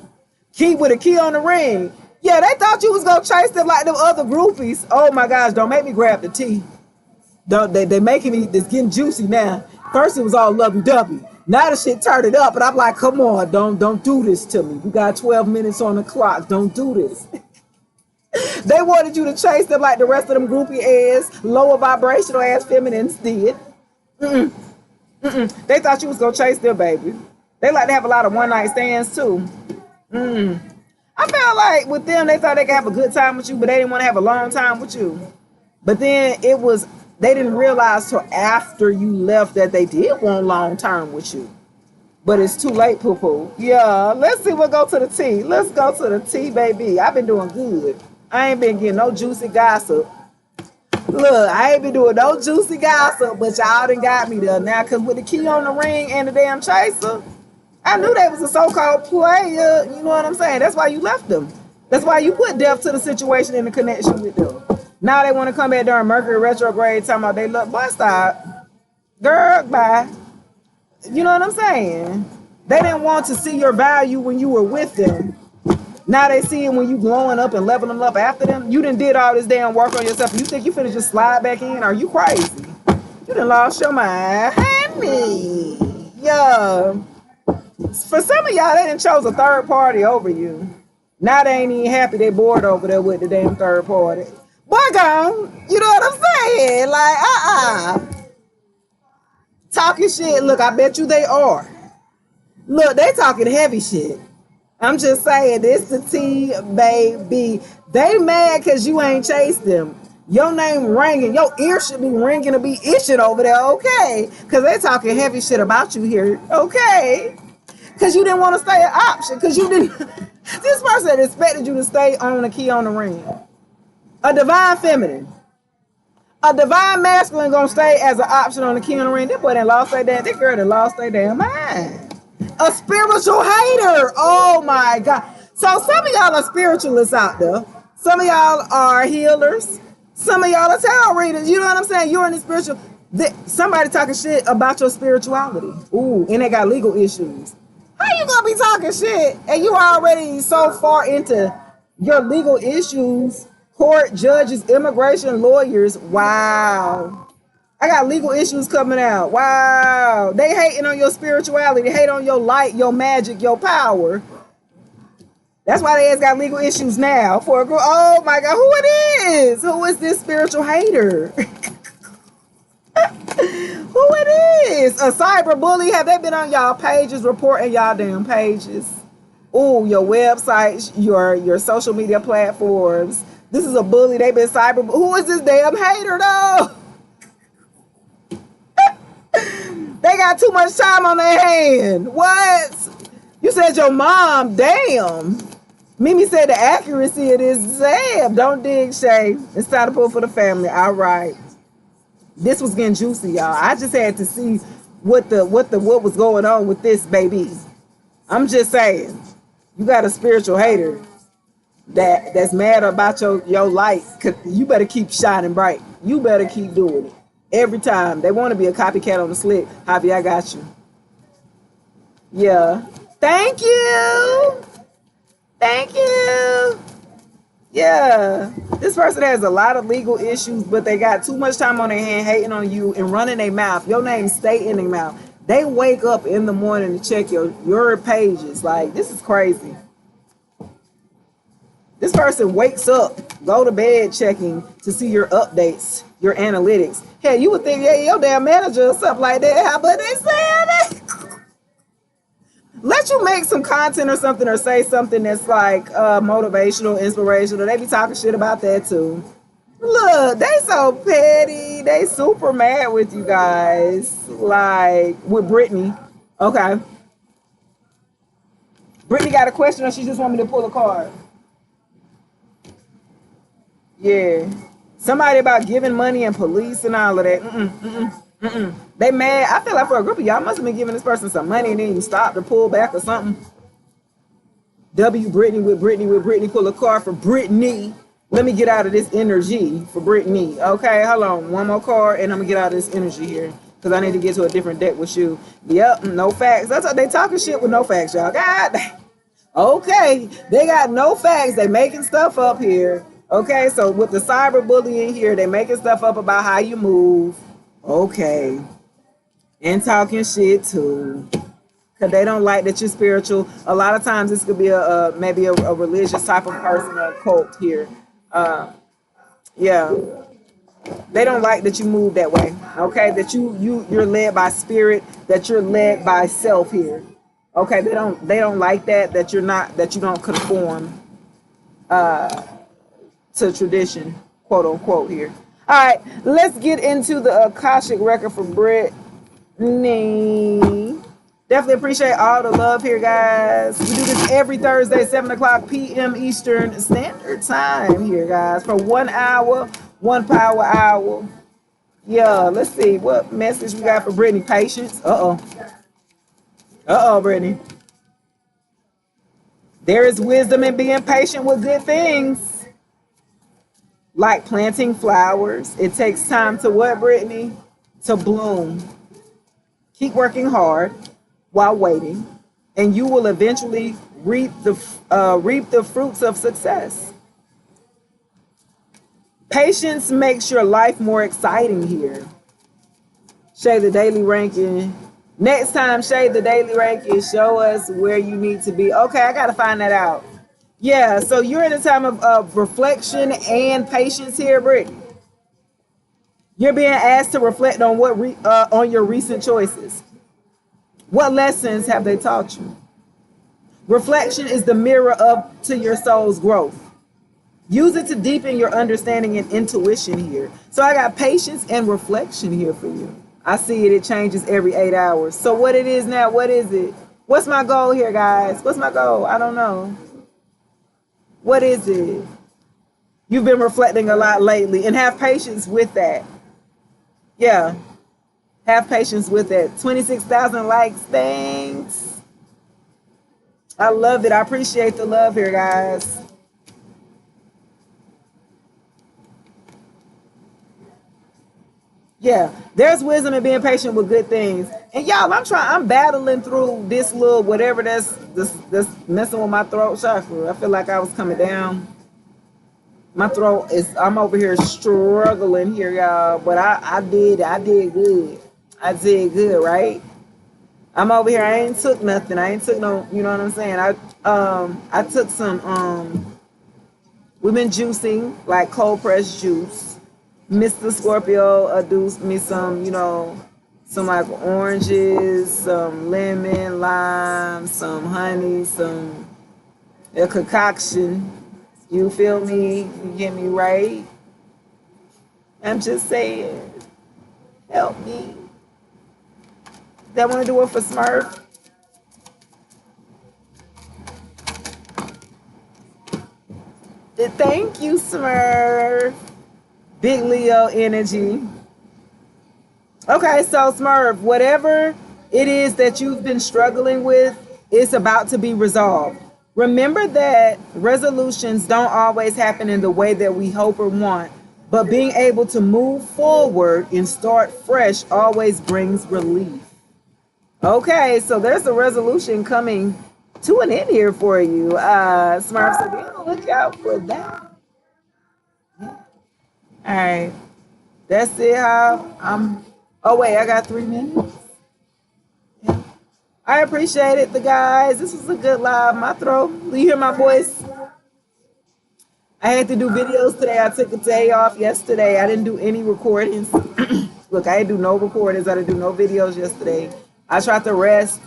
Key with a key on the ring. Yeah, they thought you was gonna chase them like them other groupies. Oh my gosh, don't make me grab the tea. They making me, it's getting juicy now. First it was all lovey-dovey. Now the shit turned it up, and I'm like, come on, don't do this to me. We got 12 minutes on the clock. Don't do this. They wanted you to chase them like the rest of them groupie ass, lower vibrational ass feminines did. They thought you was gonna chase them, baby. They like to have a lot of one-night stands too. I felt like with them, they thought they could have a good time with you, but they didn't want to have a long time with you. But then they didn't realize till after you left that they did want long term with you. But it's too late, poo-poo. Yeah, let's see what go to the tea. Let's go to the tea, baby. I've been doing good. I ain't been getting no juicy gossip. Look, I ain't been doing no juicy gossip, but y'all done got me there now. Because with the key on the ring and the damn chaser, I knew they was a so-called player. You know what I'm saying? That's why you left them. That's why you put death to the situation and the connection with them. Now they want to come back during Mercury retrograde talking about they look, boy, stop. Girl, bye. You know what I'm saying? They didn't want to see your value when you were with them. Now they see it when you glowing up and leveling them up after them. You done did all this damn work on yourself. You think you finna just slide back in? Are you crazy? You done lost your mind. Honey. Yeah. For some of y'all, they done chose a third party over you. Now they ain't even happy. They bored over there with the damn third party. Boy, gone. You know what I'm saying? Like, talking shit. Look, I bet you they are. Look, they talking heavy shit. I'm just saying, this the tea, baby. They mad because you ain't chased them. Your name ringing. Your ear should be ringing to be itching over there, okay? Because they talking heavy shit about you here, okay? Because you didn't want to stay an option. Because you didn't. This person expected you to stay on the key on the ring. A divine feminine. A divine masculine gonna stay as an option on the key on the ring. That boy done lost their damn. That girl done lost their damn mind. A spiritual hater. Oh my God. So some of y'all are spiritualists out there. Some of y'all are healers. Some of y'all are tarot readers. You know what I'm saying? You're in the spiritual. Somebody talking shit about your spirituality. Ooh, and they got legal issues. How you gonna be talking shit and you already so far into your legal issues? Court, judges, immigration, lawyers. Wow. I got legal issues coming out. Wow. They hating on your spirituality. They hate on your light, your magic, your power. That's why they got legal issues now. For a group. Oh my God, who it is? Who is this spiritual hater? Who it is? A cyber bully? Have they been on y'all pages, reporting y'all damn pages? Ooh, your websites, your social media platforms. This is a bully. They've been cyber. Who is this damn hater though? They got too much time on their hand. What? You said your mom. Damn. Mimi said the accuracy of this. Damn. Don't dig, Shay. It's time to pull for the family. All right. This was getting juicy, y'all. I just had to see what was going on with this baby. I'm just saying, you got a spiritual hater that's mad about your light. You better keep shining bright. You better keep doing it. Every time. They want to be a copycat on the slick. Javi, I got you. Yeah. Thank you. Thank you. Yeah. This person has a lot of legal issues, but they got too much time on their hand hating on you and running their mouth. Your name stay in their mouth. They wake up in the morning to check your pages. Like, this is crazy. This person wakes up, go to bed checking to see your updates, your analytics. Hell, you would think, yeah, your damn manager or something like that. How about they saying that? Let you make some content or something or say something that's like motivational, inspirational. They be talking shit about that too. Look, they so petty. They super mad with you guys. Like with Brittany. Okay. Brittany got a question or she just want me to pull a card? Yeah. Somebody about giving money and police and all of that. They mad. I feel like for a group of y'all must have been giving this person some money and then you stopped or pulled back or something. Brittany, pull a card for Brittany. Let me get out of this energy for Brittany. Okay, hold on. One more card and I'm gonna get out of this energy here. Because I need to get to a different deck with you. Yep, no facts. That's what they talking shit with no facts, y'all. God. Okay, they got no facts. They making stuff up here. Okay, so with the cyber bullying here, they making stuff up about how you move. Okay. And talking shit too. Because they don't like that you're spiritual. A lot of times this could be maybe a religious type of person or a cult here. Yeah. They don't like that you move that way. Okay, that you're led by spirit, that you're led by self here. Okay, they don't like that you don't conform to tradition, quote unquote here. All right, let's get into the Akashic record for Brittany. Definitely appreciate all the love here, guys. We do this every Thursday, 7 o'clock p.m. Eastern Standard Time here, guys, for 1 hour, 1 power hour. Yeah, let's see what message we got for Brittany. Patience. Brittany. There is wisdom in being patient with good things. Like planting flowers. It takes time to what, Brittany? To bloom. Keep working hard while waiting, and you will eventually reap the fruits of success. Patience makes your life more exciting here. Shay, the daily ranking. Next time, Shay, the daily ranking, show us where you need to be. Okay, I got to find that out. Yeah, so you're in a time of reflection and patience here, Brittany. You're being asked to reflect on on your recent choices. What lessons have they taught you? Reflection is the mirror to your soul's growth. Use it to deepen your understanding and intuition here. So I got patience and reflection here for you. I see it. It changes every 8 hours. So what it is now, what is it? What's my goal here, guys? What's my goal? I don't know. What is it? You've been reflecting a lot lately, and have patience with that. Yeah, have patience with it. 26,000 likes. Thanks. I love it. I appreciate the love here, guys. Yeah, there's wisdom in being patient with good things. And y'all, I'm battling through this little whatever that's messing with my throat chakra. I feel like I was coming down. My throat is, I'm over here struggling here, y'all. But I did good. I did good, right? I'm over here. I ain't took nothing. I ain't took no, you know what I'm saying? I took some we've been juicing, like cold pressed juice. Mr. Scorpio adduced me some, you know, some like oranges, some lemon, lime, some honey, a concoction. You feel me? You get me right? I'm just saying, help me. They want to do it for Smurf. Thank you, Smurf. Big Leo energy. Okay, so Smurf, whatever it is that you've been struggling with, it's about to be resolved. Remember that resolutions don't always happen in the way that we hope or want, but being able to move forward and start fresh always brings relief. Okay, so there's a resolution coming to an end here for you. Smurf, so be on the lookout for that. All right. That's it. Oh, wait, I got 3 minutes. Yeah. I appreciate it, the guys. This was a good live. My throat. You hear my voice? I had to do videos today. I took a day off yesterday. I didn't do any recordings. Look, I didn't do no recordings. I didn't do no videos yesterday. I tried to rest.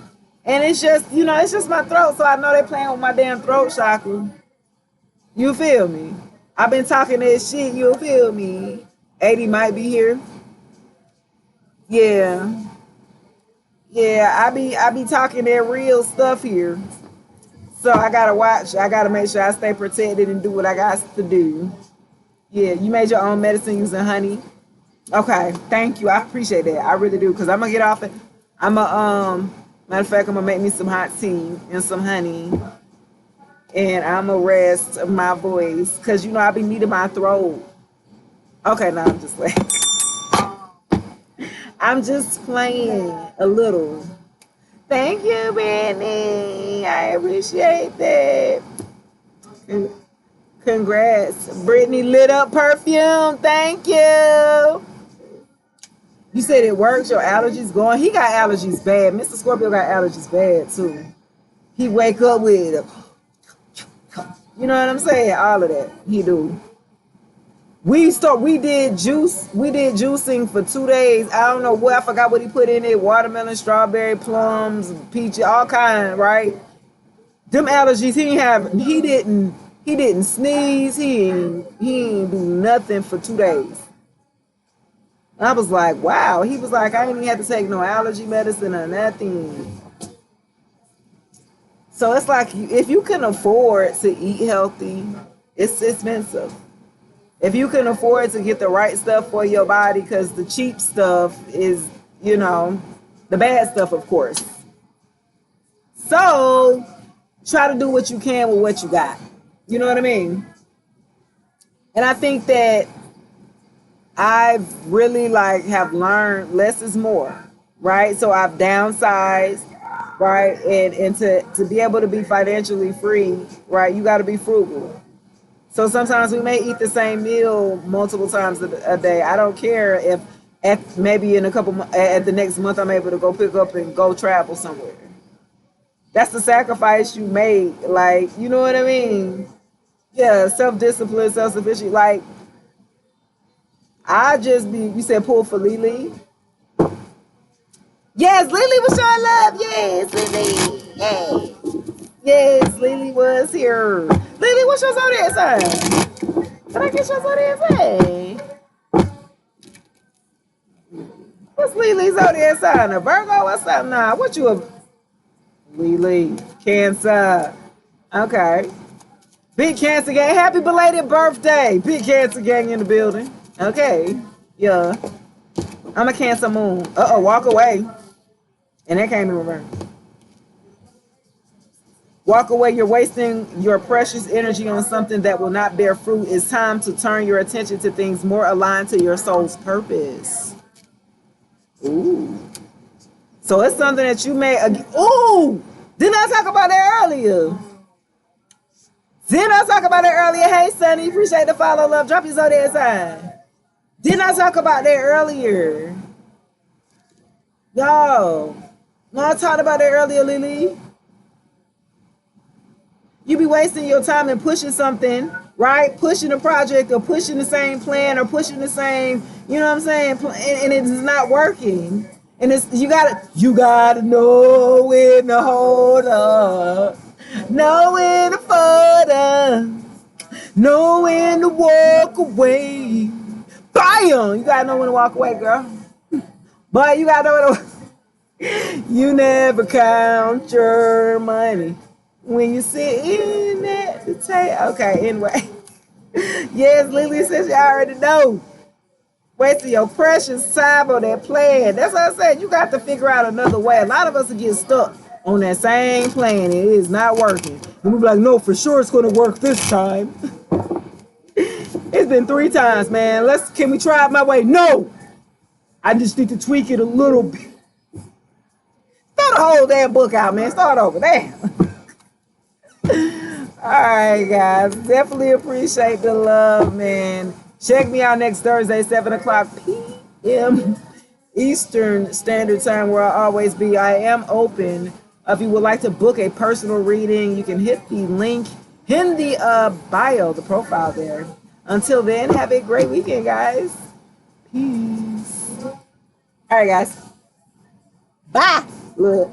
And it's just, you know, it's just my throat. So I know they're playing with my damn throat chakra. You feel me? I've been talking this shit, you feel me? 80 might be here. Yeah. Yeah, I be talking that real stuff here. So I gotta watch. I gotta make sure I stay protected and do what I got to do. Yeah, you made your own medicine using honey. Okay, thank you. I appreciate that. I really do. Because I'm gonna get off it. Matter of fact, I'm gonna make me some hot tea and some honey. And I'm gonna rest my voice because you know I be needing my throat. Okay, no, I'm just playing. I'm just playing a little. Thank you, Brittany. I appreciate that. Congrats, Brittany. Lit up perfume. Thank you. You said it works. Your allergies going. He got allergies bad. Mr. Scorpio got allergies bad too. He wake up with it. You know what I'm saying? All of that. He do. We did juicing for 2 days. I don't know what, I forgot what he put in it. Watermelon, strawberry, plums, peach, all kind, right? Them allergies he didn't sneeze. He ain't do nothing for 2 days. I was like, wow. He was like, I ain't even had to take no allergy medicine or nothing. So it's like, if you can afford to eat healthy, it's expensive. If you can afford to get the right stuff for your body, because the cheap stuff is, you know, the bad stuff, of course. So try to do what you can with what you got. You know what I mean? And I think that I've really have learned less is more, right? So I've downsized. Right, and to be able to be financially free, right, you got to be frugal. So sometimes we may eat the same meal multiple times a day. I don't care if maybe in at the next month I'm able to go pick up and go travel somewhere. That's the sacrifice you make, you know what I mean? Yeah, self-discipline, self-sufficient. You said pull for Lily. Yes, Lily was showing love. Yes, Lily. Yes. Yes, Lily was here. Lily, what's your zodiac sign? Can I get your zodiac sign? What's Lily's zodiac sign? A Virgo or something? Nah, what you a We leave. Cancer. Okay. Big Cancer gang. Happy belated birthday. Big Cancer gang in the building. Okay. Yeah. I'm a Cancer moon. Uh-oh, walk away. And that came in reverse. Walk away. You're wasting your precious energy on something that will not bear fruit. It's time to turn your attention to things more aligned to your soul's purpose. Ooh. So it's something that you may... Ooh! Didn't I talk about that earlier? Didn't I talk about that earlier? Hey, Sonny, appreciate the follow, love. Drop your zodiac sign. Didn't I talk about that earlier? Yo. No, I talked about that earlier, Lily. You be wasting your time and pushing something, right? Pushing a project or pushing the same plan or pushing the same, you know what I'm saying? And it's not working. And it's you gotta know when to hold up, know when to fold up, know when to walk away. Bam! You gotta know when to walk away, girl. But you gotta know when to. You never count your money when you sit in at the table. Okay, anyway. Yes, Lily says you already know. Wasting your precious time on that plan. That's what I said. You got to figure out another way. A lot of us get stuck on that same plan. It is not working. And we be like, no, for sure it's going to work this time. It's been 3 times, man. Can we try it my way? No. I just need to tweak it a little bit. Throw the whole damn book out, man. Start over. Damn. All right, guys. Definitely appreciate the love, man. Check me out next Thursday, 7 o'clock p.m. Eastern Standard Time, where I'll always be. I am open. If you would like to book a personal reading, you can hit the link in the bio, the profile there. Until then, have a great weekend, guys. Peace. All right, guys. Bye. Look.